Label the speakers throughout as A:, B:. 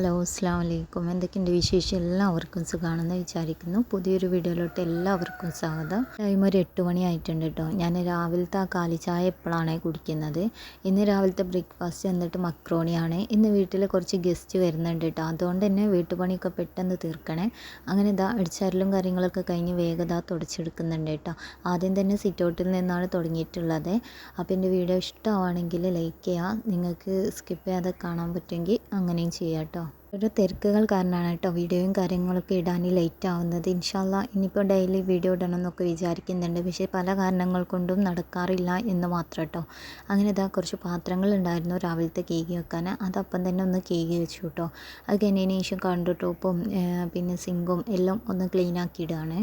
A: Hello അസ്സാം വലൈക്കും. എന്തൊക്കെയുണ്ട് വിശേഷം? എല്ലാവർക്കും സുഖമാണെന്ന് വിചാരിക്കുന്നു. പുതിയൊരു വീഡിയോയിലോട്ട് എല്ലാവർക്കും സ്വാഗതം. ടൈം ഒരു 8 മണി ആയിട്ടുണ്ട് കേട്ടോ. ഞാൻ രാവിലത്തെ ആ കാലിച്ചായ എപ്പോഴാണ് കുടിക്കുന്നത്. ഇന്ന് രാവിലത്തെ ബ്രേക്ക്ഫാസ്റ്റ് എന്നിട്ട് മക്രോണിയാണ്. ഇന്ന് വീട്ടിൽ കുറച്ച് ഗസ്റ്റ് വരുന്നുണ്ട് കേട്ടോ. അതുകൊണ്ട് തന്നെ വീട്ടുപണിയൊക്കെ പെട്ടെന്ന് തീർക്കണേ. അങ്ങനെ ഇതാ അടിച്ചാരലും കാര്യങ്ങളൊക്കെ കഴിഞ്ഞ് വേഗത തുടച്ചെടുക്കുന്നുണ്ട് കേട്ടോ. ആദ്യം തന്നെ സിറ്റൗട്ടിൽ നിന്നാണ് തുടങ്ങിയിട്ടുള്ളത്. അപ്പോൾ എൻ്റെ വീഡിയോ ഇഷ്ടമാണെങ്കിൽ ലൈക്ക് ചെയ്യുക. നിങ്ങൾക്ക് സ്കിപ്പ് ചെയ്യാതെ കാണാൻ പറ്റുമെങ്കിൽ അങ്ങനെയും ചെയ്യാം കേട്ടോ. ഒരു തിരക്കുകൾ കാരണമാണ് കേട്ടോ വീഡിയോയും കാര്യങ്ങളൊക്കെ ഇടാൻ ലേറ്റ് ആവുന്നത്. ഇൻഷാല്ലാ ഇനിയിപ്പോൾ ഡെയിലി വീഡിയോ ഇടണം എന്നൊക്കെ വിചാരിക്കുന്നുണ്ട്. പക്ഷേ പല കാരണങ്ങൾ കൊണ്ടും നടക്കാറില്ല എന്ന് മാത്രം കേട്ടോ. അങ്ങനെ ഇതാ കുറച്ച് പാത്രങ്ങൾ ഉണ്ടായിരുന്നു രാവിലത്തെ കേക്ക് വെക്കാൻ. അതപ്പം തന്നെ ഒന്ന് കേക്ക് വെച്ചു കേട്ടോ. അത് കഴിഞ്ഞതിന് ശേഷം കൗണ്ടർ ടോപ്പും പിന്നെ സിങ്കും എല്ലാം ഒന്ന് ക്ലീൻ ആക്കിയിടുകയാണ്.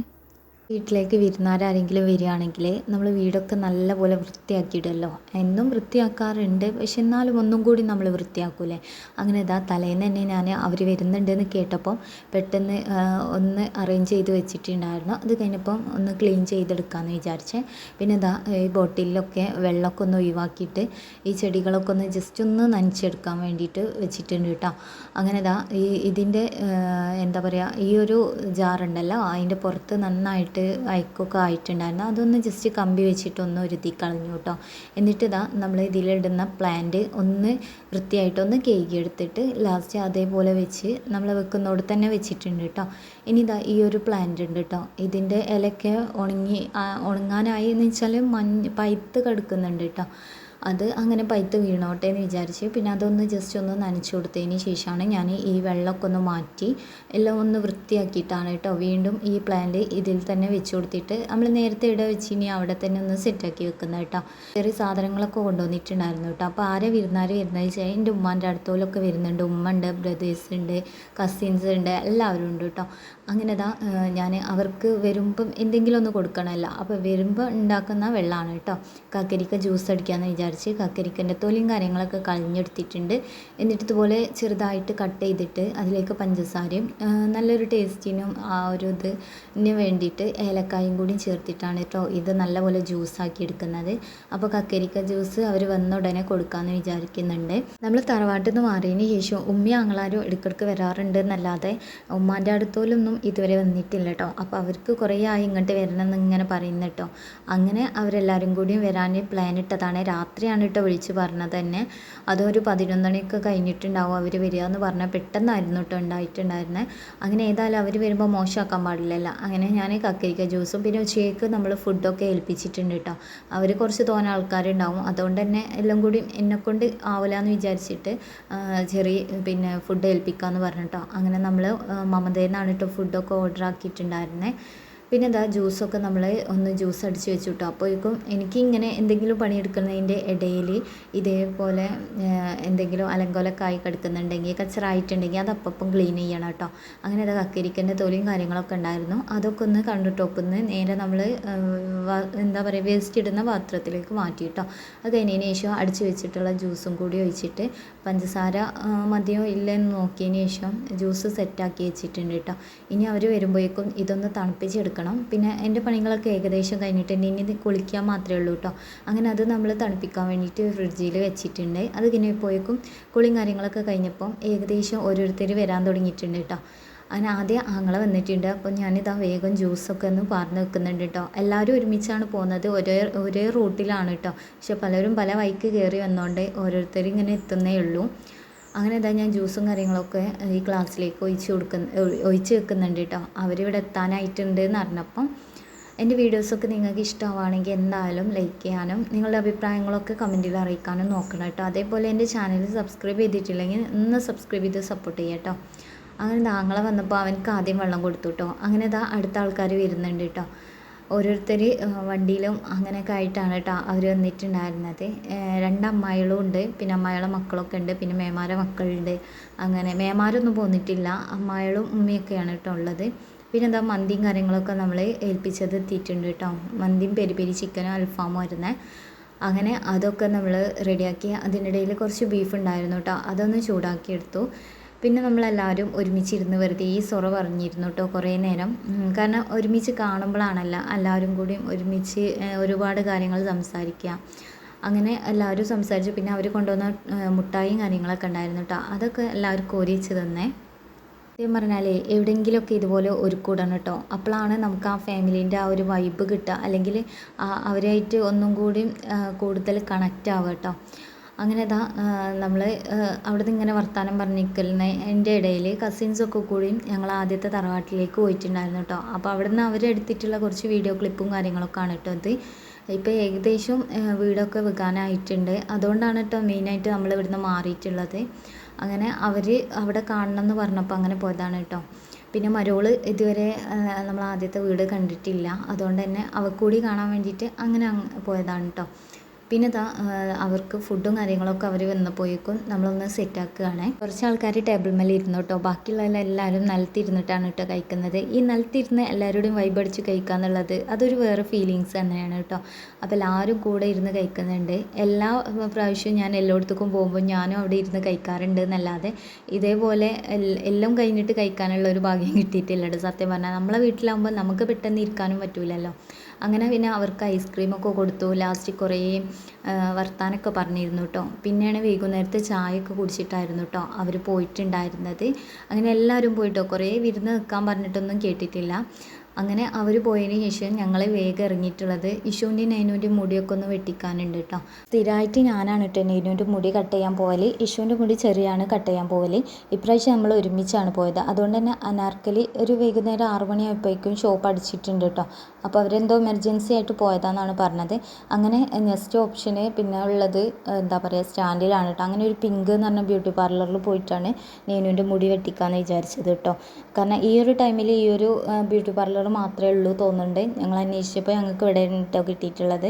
A: വീട്ടിലേക്ക് വിരുന്നാരാരെങ്കിലും വരികയാണെങ്കിൽ നമ്മൾ വീടൊക്കെ നല്ലപോലെ വൃത്തിയാക്കിയിടുമല്ലോ. എന്നും വൃത്തിയാക്കാറുണ്ട്, പക്ഷെ എന്നാലും ഒന്നും കൂടി നമ്മൾ വൃത്തിയാക്കൂലേ. അങ്ങനെ ഇതാ തലേന്ന് തന്നെ ഞാൻ അവർ വരുന്നുണ്ടെന്ന് കേട്ടപ്പോൾ പെട്ടെന്ന് ഒന്ന് അറേഞ്ച് ചെയ്ത് വെച്ചിട്ടുണ്ടായിരുന്നു. അത് കഴിഞ്ഞപ്പം ഒന്ന് ക്ലീൻ ചെയ്തെടുക്കാമെന്ന് വിചാരിച്ചേ. പിന്നെ ഇതാ ഈ ബോട്ടിലൊക്കെ വെള്ളമൊക്കെ ഒന്ന് ഒഴിവാക്കിയിട്ട് ഈ ചെടികളൊക്കെ ഒന്ന് ജസ്റ്റ് ഒന്ന് നനച്ചെടുക്കാൻ വേണ്ടിയിട്ട് വെച്ചിട്ടുണ്ട് കേട്ടോ. അങ്ങനെ ഇതാ ഇതിൻ്റെ എന്താ പറയുക, ഈ ഒരു ജാറുണ്ടല്ലോ അതിൻ്റെ പുറത്ത് നന്നായിട്ട് അയക്കൊക്കെ ആയിട്ടുണ്ടായിരുന്നു. അതൊന്ന് ജസ്റ്റ് കമ്പി വെച്ചിട്ടൊന്ന് ഒരുതി കളഞ്ഞു കേട്ടോ. എന്നിട്ട് ഇതാ നമ്മൾ ഇതിലിടുന്ന പ്ലാന്റ് ഒന്ന് വൃത്തിയായിട്ടൊന്ന് കേകിയെടുത്തിട്ട് ലാസ്റ്റ് അതേപോലെ വെച്ച് നമ്മൾ വെക്കുന്നോട് തന്നെ വെച്ചിട്ടുണ്ട് കേട്ടോ. ഇനി ഇതാ ഈ ഒരു പ്ലാന്റ് ഉണ്ട് കേട്ടോ. ഇതിൻ്റെ ഇലയൊക്കെ ഉണങ്ങാനായി എന്ന് വെച്ചാൽ പഴുത്ത് കിടക്കുന്നുണ്ട് കേട്ടോ. അത് അങ്ങനെ പഴുത്ത് വീണോട്ടെ എന്ന് വിചാരിച്ച് പിന്നെ അതൊന്ന് ജസ്റ്റ് ഒന്ന് നനച്ചു കൊടുത്തതിന് ശേഷമാണ് ഞാൻ ഈ വെള്ളമൊക്കെ ഒന്ന് മാറ്റി എല്ലാം ഒന്ന് വൃത്തിയാക്കിയിട്ടാണ് കേട്ടോ വീണ്ടും ഈ പ്ലാന്റ് ഇതിൽ തന്നെ വെച്ച് കൊടുത്തിട്ട് നമ്മൾ നേരത്തെ ഇവിടെ വെച്ച് ഇനി അവിടെ തന്നെ ഒന്ന് സെറ്റാക്കി വെക്കുന്നത് കേട്ടോ. ചെറിയ സാധനങ്ങളൊക്കെ കൊണ്ടുവന്നിട്ടുണ്ടായിരുന്നു കേട്ടോ. അപ്പോൾ ആരെ വരുന്നത് വെച്ചാൽ എൻ്റെ ഉമ്മാൻ്റെ അടുത്തോലൊക്കെ വരുന്നുണ്ട്. ഉമ്മ ഉണ്ട്, ബ്രദേഴ്സ് ഉണ്ട്, കസിൻസ് ഉണ്ട്, എല്ലാവരും ഉണ്ട് കേട്ടോ. അങ്ങനെ ഇതാ ഞാൻ അവർക്ക് വരുമ്പം എന്തെങ്കിലും ഒന്ന് കൊടുക്കണമല്ലോ. അപ്പോൾ വരുമ്പോൾ ഉണ്ടാക്കുന്ന വെള്ളമാണ് കേട്ടോ. കക്കരിക്ക ജ്യൂസ് അടിക്കാമെന്ന് വിചാരിച്ചു. കക്കരിക്കൻ്റെ തൊലിയും കാര്യങ്ങളൊക്കെ കളഞ്ഞെടുത്തിട്ടുണ്ട്. എന്നിട്ട് ഇതുപോലെ ചെറുതായിട്ട് കട്ട് ചെയ്തിട്ട് അതിലേക്ക് പഞ്ചസാരയും നല്ലൊരു ടേസ്റ്റിനും ആ ഒരു ഇതിന് വേണ്ടിയിട്ട് ഏലക്കായും കൂടി ചേർത്തിട്ടാണ് കേട്ടോ ഇത് നല്ലപോലെ ജ്യൂസാക്കി എടുക്കുന്നത്. അപ്പോൾ കക്കരിക്ക ജ്യൂസ് അവർ വന്ന ഉടനെ കൊടുക്കാമെന്ന് വിചാരിക്കുന്നുണ്ട്. നമ്മൾ തറവാട്ടിൽ നിന്ന് മാറിയതിന് ശേഷം ഉമ്മയും ആങ്ങളാരും ഇടയ്ക്കിടയ്ക്ക് വരാറുണ്ട് എന്നല്ലാതെ ഉമ്മാൻ്റെ അടുത്തോലൊന്നും ഇതുവരെ വന്നിട്ടില്ല കേട്ടോ. അപ്പോൾ അവർക്ക് കുറേ ആയി ഇങ്ങോട്ട് വരണം എന്നിങ്ങനെ പറയുന്നു കേട്ടോ. അങ്ങനെ അവരെല്ലാവരും കൂടിയും വരാൻ പ്ലാൻ ഇട്ടതാണ്. രാത്രിയാണ് കേട്ടോ വിളിച്ച് പറഞ്ഞത് തന്നെ. അതൊരു 11 മണിയൊക്കെ കഴിഞ്ഞിട്ടുണ്ടാവും അവർ വരിക എന്ന് പറഞ്ഞാൽ. പെട്ടെന്നായിരുന്നു കേട്ടോ ഉണ്ടായിട്ടുണ്ടായിരുന്നത്. അങ്ങനെ ഏതായാലും അവർ വരുമ്പോൾ മോശമാക്കാൻ പാടില്ലല്ലോ. അങ്ങനെ ഞാൻ കക്കരിക്ക ജ്യൂസും പിന്നെ ഉച്ചയ്ക്ക് നമ്മൾ ഫുഡൊക്കെ ഏൽപ്പിച്ചിട്ടുണ്ട് കേട്ടോ. അവർ കുറച്ച് തോന്നെ ആൾക്കാരുണ്ടാവും, അതുകൊണ്ട് തന്നെ എല്ലാം കൂടി എന്നെക്കൊണ്ട് ആവില്ല എന്ന് വിചാരിച്ചിട്ട് ചെറിയ പിന്നെ ഫുഡ് ഏൽപ്പിക്കാമെന്ന് പറഞ്ഞിട്ടോ. അങ്ങനെ നമ്മൾ മമതയിൽ നിന്നാണ് കേട്ടോ ഫുഡൊക്കെ ഓർഡർ ആക്കിയിട്ടുണ്ടായിരുന്നത്. പിന്നെ എന്താ ജ്യൂസൊക്കെ നമ്മൾ ഒന്ന് ജ്യൂസ് അടിച്ച് വെച്ചു കേട്ടോ. അപ്പോഴേക്കും എനിക്കിങ്ങനെ എന്തെങ്കിലും പണിയെടുക്കുന്നതിൻ്റെ ഇടയിൽ ഇതേപോലെ എന്തെങ്കിലും അലങ്കോലൊക്കെ ആയി കിടക്കുന്നുണ്ടെങ്കിൽ കച്ചറായിട്ടുണ്ടെങ്കിൽ അത് അപ്പം ക്ലീൻ ചെയ്യണം കേട്ടോ. അങ്ങനെ അത് കക്കരിക്കൻ്റെ തൊലിയും കാര്യങ്ങളൊക്കെ ഉണ്ടായിരുന്നു. അതൊക്കെ ഒന്ന് കൗണ്ടർ ടോപ്പിൽ നിന്ന് നേരെ നമ്മൾ എന്താ പറയുക വേസ്റ്റ് ഇടുന്ന പാത്രത്തിലേക്ക് മാറ്റി കേട്ടോ. അത് കഴിഞ്ഞതിന് ശേഷം അടിച്ച് വെച്ചിട്ടുള്ള ജ്യൂസും കൂടി ഒഴിച്ചിട്ട് പഞ്ചസാര മതിയോ ഇല്ലെന്ന് നോക്കിയതിന് ശേഷം ജ്യൂസ് സെറ്റാക്കി വെച്ചിട്ടുണ്ട് കേട്ടോ. ഇനി അവർ വരുമ്പോഴേക്കും ഇതൊന്ന് തണുപ്പിച്ചെടുക്കണം. പിന്നെ എൻ്റെ പണികളൊക്കെ ഏകദേശം കഴിഞ്ഞിട്ട് ഇനി കുളിക്കാൻ മാത്രമേ ഉള്ളൂ കേട്ടോ. അങ്ങനെ അത് നമ്മൾ തണുപ്പിക്കാൻ വേണ്ടിയിട്ട് ഫ്രിഡ്ജിൽ വെച്ചിട്ടുണ്ട്. അത് കഴിഞ്ഞപ്പോഴേക്കും കുളിയും കാര്യങ്ങളൊക്കെ കഴിഞ്ഞപ്പം ഏകദേശം ഓരോരുത്തർ വരാൻ തുടങ്ങിയിട്ടുണ്ട് കേട്ടോ. അങ്ങനെ ആദ്യം ആങ്ങളെ വന്നിട്ടുണ്ട്. അപ്പോൾ ഞാനിതാ വേഗം ജ്യൂസൊക്കെ ഒന്ന് പാർന്ന് വെക്കുന്നുണ്ട് കേട്ടോ. എല്ലാവരും ഒരുമിച്ചാണ് പോകുന്നത്, ഒരേ റൂട്ടിലാണ് കേട്ടോ. പക്ഷെ പലരും പല വഴിക്ക് കയറി വന്നുകൊണ്ട് ഓരോരുത്തർ ഇങ്ങനെ എത്തുന്നേ ഉള്ളൂ. അങ്ങനെ ഇതാ ഞാൻ ജ്യൂസും കാര്യങ്ങളൊക്കെ ഈ ഗ്ലാസ്സിലേക്ക് ഒഴിച്ച് വെക്കുന്നുണ്ട് കേട്ടോ. അവരിവിടെ എത്താനായിട്ടുണ്ട് എന്ന് അറിഞ്ഞപ്പം. എൻ്റെ വീഡിയോസൊക്കെ നിങ്ങൾക്ക് ഇഷ്ടമാവുകയാണെങ്കിൽ എന്തായാലും ലൈക്ക് ചെയ്യാനും നിങ്ങളുടെ അഭിപ്രായങ്ങളൊക്കെ കമൻറ്റിൽ അറിയിക്കാനും നോക്കണം കേട്ടോ. അതേപോലെ എൻ്റെ ചാനൽ സബ്സ്ക്രൈബ് ചെയ്തിട്ടില്ലെങ്കിൽ ഒന്ന് സബ്സ്ക്രൈബ് ചെയ്ത് സപ്പോർട്ട് ചെയ്യാം കേട്ടോ. അങ്ങനെ ആങ്ങളെ വന്നപ്പോൾ അവനക്ക് ആദ്യം വെള്ളം കൊടുത്തു കേട്ടോ. അങ്ങനെ ഇതാ അടുത്ത ആൾക്കാർ വരുന്നുണ്ട് കേട്ടോ. ഓരോരുത്തർ വണ്ടിയിലും അങ്ങനെയൊക്കെ ആയിട്ടാണ് കേട്ടോ അവർ വന്നിട്ടുണ്ടായിരുന്നത്. 2 അമ്മായികളും ഉണ്ട്, പിന്നെ അമ്മായിയുടെ മക്കളൊക്കെ ഉണ്ട്, പിന്നെ മേമാരെ മക്കളുണ്ട്. അങ്ങനെ മേമാരൊന്നും പോന്നിട്ടില്ല, അമ്മായികളും ഉമ്മയൊക്കെയാണ് കേട്ടോ ഉള്ളത്. പിന്നെ എന്താ മന്തിയും കാര്യങ്ങളൊക്കെ നമ്മൾ ഏൽപ്പിച്ചത് എത്തിയിട്ടുണ്ട് കേട്ടോ. മന്തിയും പെരി ചിക്കനും അൽഫാമും ആയിരുന്നേ. അങ്ങനെ അതൊക്കെ നമ്മൾ റെഡിയാക്കി. അതിനിടയിൽ കുറച്ച് ബീഫ് ഉണ്ടായിരുന്നു കേട്ടോ, അതൊന്ന് ചൂടാക്കിയെടുത്തു. പിന്നെ നമ്മളെല്ലാവരും ഒരുമിച്ചിരുന്ന് വെറുതെ ഈ സൊറ പറഞ്ഞിരുന്നു കേട്ടോ കുറേ നേരം. കാരണം ഒരുമിച്ച് കാണുമ്പോഴാണല്ലോ എല്ലാവരും കൂടി ഒരുമിച്ച് ഒരുപാട് കാര്യങ്ങൾ സംസാരിക്കുക. അങ്ങനെ എല്ലാവരും സംസാരിച്ചു. പിന്നെ അവർ കൊണ്ടുവന്ന മുട്ടായും കാര്യങ്ങളൊക്കെ ഉണ്ടായിരുന്നു കേട്ടോ. അതൊക്കെ എല്ലാവരും കോരി വെച്ച് തന്നേ. സത്യം പറഞ്ഞാൽ എവിടെയെങ്കിലുമൊക്കെ ഇതുപോലെ ഒരുക്കൂടണം കേട്ടോ. അപ്പോഴാണ് നമുക്ക് ആ ഫാമിലീൻ്റെ ആ ഒരു വൈബ് കിട്ടുക, അല്ലെങ്കിൽ അവരായിട്ട് ഒന്നും കൂടി കൂടുതൽ കണക്റ്റ് ആവുക കേട്ടോ. അങ്ങനെ ഇതാ നമ്മൾ അവിടെ നിന്ന് ഇങ്ങനെ വർത്തമാനം പറഞ്ഞിരിക്കുന്ന എൻ്റെ ഇടയിൽ കസിൻസൊക്കെ കൂടിയും ഞങ്ങൾ ആദ്യത്തെ തറവാട്ടിലേക്ക് പോയിട്ടുണ്ടായിരുന്നു കേട്ടോ. അപ്പോൾ അവിടെ നിന്ന് അവരെടുത്തിട്ടുള്ള കുറച്ച് വീഡിയോ ക്ലിപ്പും കാര്യങ്ങളൊക്കെയാണ് കേട്ടോ ഇത്. ഇപ്പോൾ ഏകദേശം വീടൊക്കെ വിൽക്കാനായിട്ടുണ്ട്. അതുകൊണ്ടാണ് കേട്ടോ മെയിനായിട്ട് നമ്മൾ ഇവിടുന്ന് മാറിയിട്ടുള്ളത്. അങ്ങനെ അവർ അവിടെ കാണണം എന്ന് പറഞ്ഞപ്പോൾ അങ്ങനെ പോയതാണ് കേട്ടോ. പിന്നെ മരോള് ഇതുവരെ നമ്മൾ ആദ്യത്തെ വീട് കണ്ടിട്ടില്ല. അതുകൊണ്ട് തന്നെ അവൾക്കൂടി കാണാൻ വേണ്ടിയിട്ട് അങ്ങനെ പോയതാണ് കേട്ടോ. പിന്നെ ഇതാ അവർക്ക് ഫുഡും കാര്യങ്ങളൊക്കെ അവർ വന്നപ്പോഴേക്കും നമ്മളൊന്ന് സെറ്റാക്കുകയാണ്. കുറച്ച് ആൾക്കാർ ടേബിൾ മേലെ ഇരുന്നു കേട്ടോ. ബാക്കിയുള്ള എല്ലാവരും നിലത്തിരുന്നിട്ടാണ് കേട്ടോ കഴിക്കുന്നത്. ഈ നിലത്തിരുന്ന് എല്ലാവരോടും വൈബ് അടിച്ച് കഴിക്കുക എന്നുള്ളത് അതൊരു വേറെ ഫീലിങ്സ് തന്നെയാണ് കേട്ടോ. അപ്പോൾ എല്ലാവരും കൂടെ ഇരുന്ന് കഴിക്കുന്നുണ്ട്. എല്ലാ പ്രാവശ്യവും ഞാൻ എല്ലായിടത്തേക്കും പോകുമ്പോൾ ഞാനും അവിടെ ഇരുന്ന് കഴിക്കാറുണ്ട് എന്നല്ലാതെ ഇതേപോലെ എല്ലാം കഴിഞ്ഞിട്ട് കഴിക്കാനുള്ള ഒരു ഭാഗ്യം കിട്ടിയിട്ടില്ല കേട്ടോ. സത്യം പറഞ്ഞാൽ നമ്മളെ വീട്ടിലാകുമ്പോൾ നമുക്ക് പെട്ടെന്ന് ഇരിക്കാനും പറ്റൂലല്ലോ. അങ്ങനെ പിന്നെ അവർക്ക് ഐസ്ക്രീമൊക്കെ കൊടുത്തു. ലാസ്റ്റ് കുറേ വർത്താനമൊക്കെ പറഞ്ഞിരുന്നു കേട്ടോ. പിന്നെയാണ് വൈകുന്നേരത്തെ ചായയൊക്കെ കുടിച്ചിട്ടായിരുന്നു കേട്ടോ അവർ പോയിട്ടുണ്ടായിരുന്നത്. അങ്ങനെ എല്ലാവരും പോയിട്ടോ. കുറേ വിരുന്ന് നിൽക്കാൻ പറഞ്ഞിട്ടൊന്നും കേട്ടിട്ടില്ല. അങ്ങനെ അവർ പോയതിന് ശേഷം ഞങ്ങൾ വേഗം ഇറങ്ങിയിട്ടുള്ളത് ഇഷുവിൻ്റെ നൈനുവിൻ്റെ മുടിയൊക്കെ ഒന്ന് വെട്ടിക്കാനുണ്ട് കേട്ടോ. സ്ഥിരമായിട്ട് ഞാനാണ് കേട്ടോ നൈനുവിൻ്റെ മുടി കട്ട് ചെയ്യാൻ പോകൽ. ഇഷുവിൻ്റെ മുടി ചെറിയാണ് കട്ട് ചെയ്യാൻ പോകൽ. ഇപ്രാവശ്യം നമ്മൾ ഒരുമിച്ചാണ് പോയത്. അതുകൊണ്ട് തന്നെ അനാർക്കലി ഒരു വൈകുന്നേരം 6 മണിയായപ്പോഴേക്കും ഷോപ്പ് അടിച്ചിട്ടുണ്ട് കേട്ടോ. അപ്പോൾ അവരെന്തോ എമർജൻസി ആയിട്ട് പോയതാണെന്നാണ് പറഞ്ഞത്. അങ്ങനെ നെക്സ്റ്റ് ഓപ്ഷന് പിന്നെ ഉള്ളത് എന്താ പറയുക സ്റ്റാൻഡിലാണ് കേട്ടോ. അങ്ങനെ ഒരു പിങ്ക് എന്ന് പറഞ്ഞ ബ്യൂട്ടി പാർലറിൽ പോയിട്ടാണ് നൈനുവിൻ്റെ മുടി വെട്ടിക്കാമെന്ന് വിചാരിച്ചത് കേട്ടോ. കാരണം ഈ ഒരു ടൈമിൽ ഈ ഒരു ബ്യൂട്ടി പാർലർ മാത്രമേ ഉള്ളൂ തോന്നുന്നുണ്ട്. ഞങ്ങൾ അന്വേഷിച്ചപ്പോൾ ഞങ്ങൾക്ക് ഇവിടെ കേട്ടോ കിട്ടിയിട്ടുള്ളത്.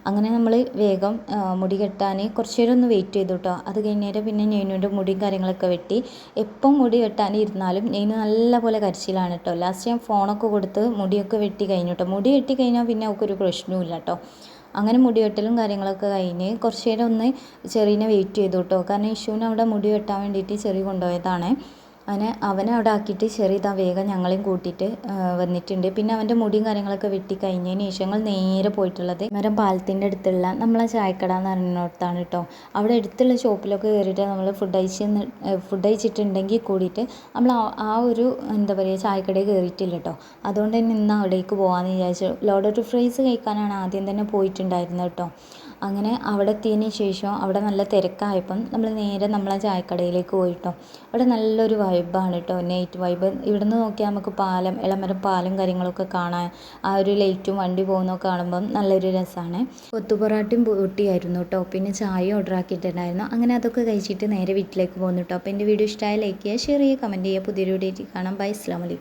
A: അങ്ങനെ നമ്മൾ വേഗം മുടി കെട്ടാൻ കുറച്ച് നേരം ഒന്ന് വെയിറ്റ് ചെയ്തു കേട്ടോ. അത് കഴിഞ്ഞേരം പിന്നെ നൈനുവിൻ്റെ മുടിയും കാര്യങ്ങളൊക്കെ വെട്ടി. എപ്പം മുടി വെട്ടാൻ ഇരുന്നാലും നൈനു നല്ല പോലെ കരച്ചിലാണ് കേട്ടോ. ലാസ്റ്റ് ഞാൻ ഫോണൊക്കെ കൊടുത്ത് മുടിയൊക്കെ വെട്ടി കഴിഞ്ഞു കേട്ടോ. മുടി വെട്ടി കഴിഞ്ഞാൽ പിന്നെ അവൾക്കൊരു പ്രശ്നവുമില്ല കേട്ടോ. അങ്ങനെ മുടി വെട്ടലും കാര്യങ്ങളൊക്കെ കഴിഞ്ഞ് കുറച്ച് നേരം ഒന്ന് ചെറിയനെ വെയിറ്റ് ചെയ്തു കേട്ടോ. കാരണം ഇഷുവിന് അവിടെ മുടി വെട്ടാൻ വേണ്ടിയിട്ട് ചെറിയ കൊണ്ടുപോയതാണ്. അങ്ങനെ അവനെ അവിടെ ആക്കിയിട്ട് ചെറിയതാ വേഗം ഞങ്ങളെയും കൂട്ടിയിട്ട് വന്നിട്ടുണ്ട്. പിന്നെ അവൻ്റെ മുടിയും കാര്യങ്ങളൊക്കെ വെട്ടി കഴിഞ്ഞതിന് ശേഷം ഞങ്ങൾ നേരെ പോയിട്ടുള്ളത് മരം പാലത്തിൻ്റെ അടുത്തുള്ള നമ്മളെ ചായക്കട എന്ന് പറയുന്നിടത്താണ് കേട്ടോ. അവിടെ അടുത്തുള്ള ഷോപ്പിലൊക്കെ കയറിയിട്ട് നമ്മൾ ഫുഡ് കഴിച്ചിട്ടുണ്ടെങ്കിൽ കൂടിയിട്ട് നമ്മൾ ആ ഒരു എന്താ പറയുക ചായക്കടയിൽ കയറിയിട്ടില്ല കേട്ടോ. അതുകൊണ്ട് തന്നെ ഇന്ന് അവിടേക്ക് പോകാമെന്ന് വിചാരിച്ചു. ലോഡഡ് ഫ്രൈസ് കഴിക്കാനാണ് ആദ്യം തന്നെ പോയിട്ടുണ്ടായിരുന്നത് കേട്ടോ. അങ്ങനെ അവിടെ എത്തിയതിന് ശേഷം അവിടെ നല്ല തിരക്കായപ്പം നമ്മൾ നേരെ നമ്മളെ ചായക്കടയിലേക്ക് പോയിട്ടോ. അവിടെ നല്ലൊരു വൈബാണ് കേട്ടോ, നൈറ്റ് വൈബ്. ഇവിടെ നിന്ന് നോക്കിയാൽ നമുക്ക് പാലം, ഇളമരം പാലം കാര്യങ്ങളൊക്കെ കാണാൻ, ആ ഒരു ലൈറ്റും വണ്ടി പോകുന്നതൊക്കെ കാണുമ്പം നല്ലൊരു രസമാണ്. കൊത്തുപൊറാട്ടയും പൊട്ടിയായിരുന്നു കേട്ടോ. പിന്നെ ചായ ഓർഡർ ആക്കിയിട്ടുണ്ടായിരുന്നു. അങ്ങനെ അതൊക്കെ കഴിച്ചിട്ട് നേരെ വീട്ടിലേക്ക് പോകുന്നു കേട്ടോ. അപ്പോൾ എൻ്റെ വീഡിയോ ഇഷ്ടമായ ലൈക്ക് ചെയ്യുക, ഷെയർ ചെയ്യുക, കമൻറ്റ് ചെയ്യുക. പുതിയൊരു വീഡിയോ കാണാം. ബൈ, അസ്സലാമു അലൈക്കും.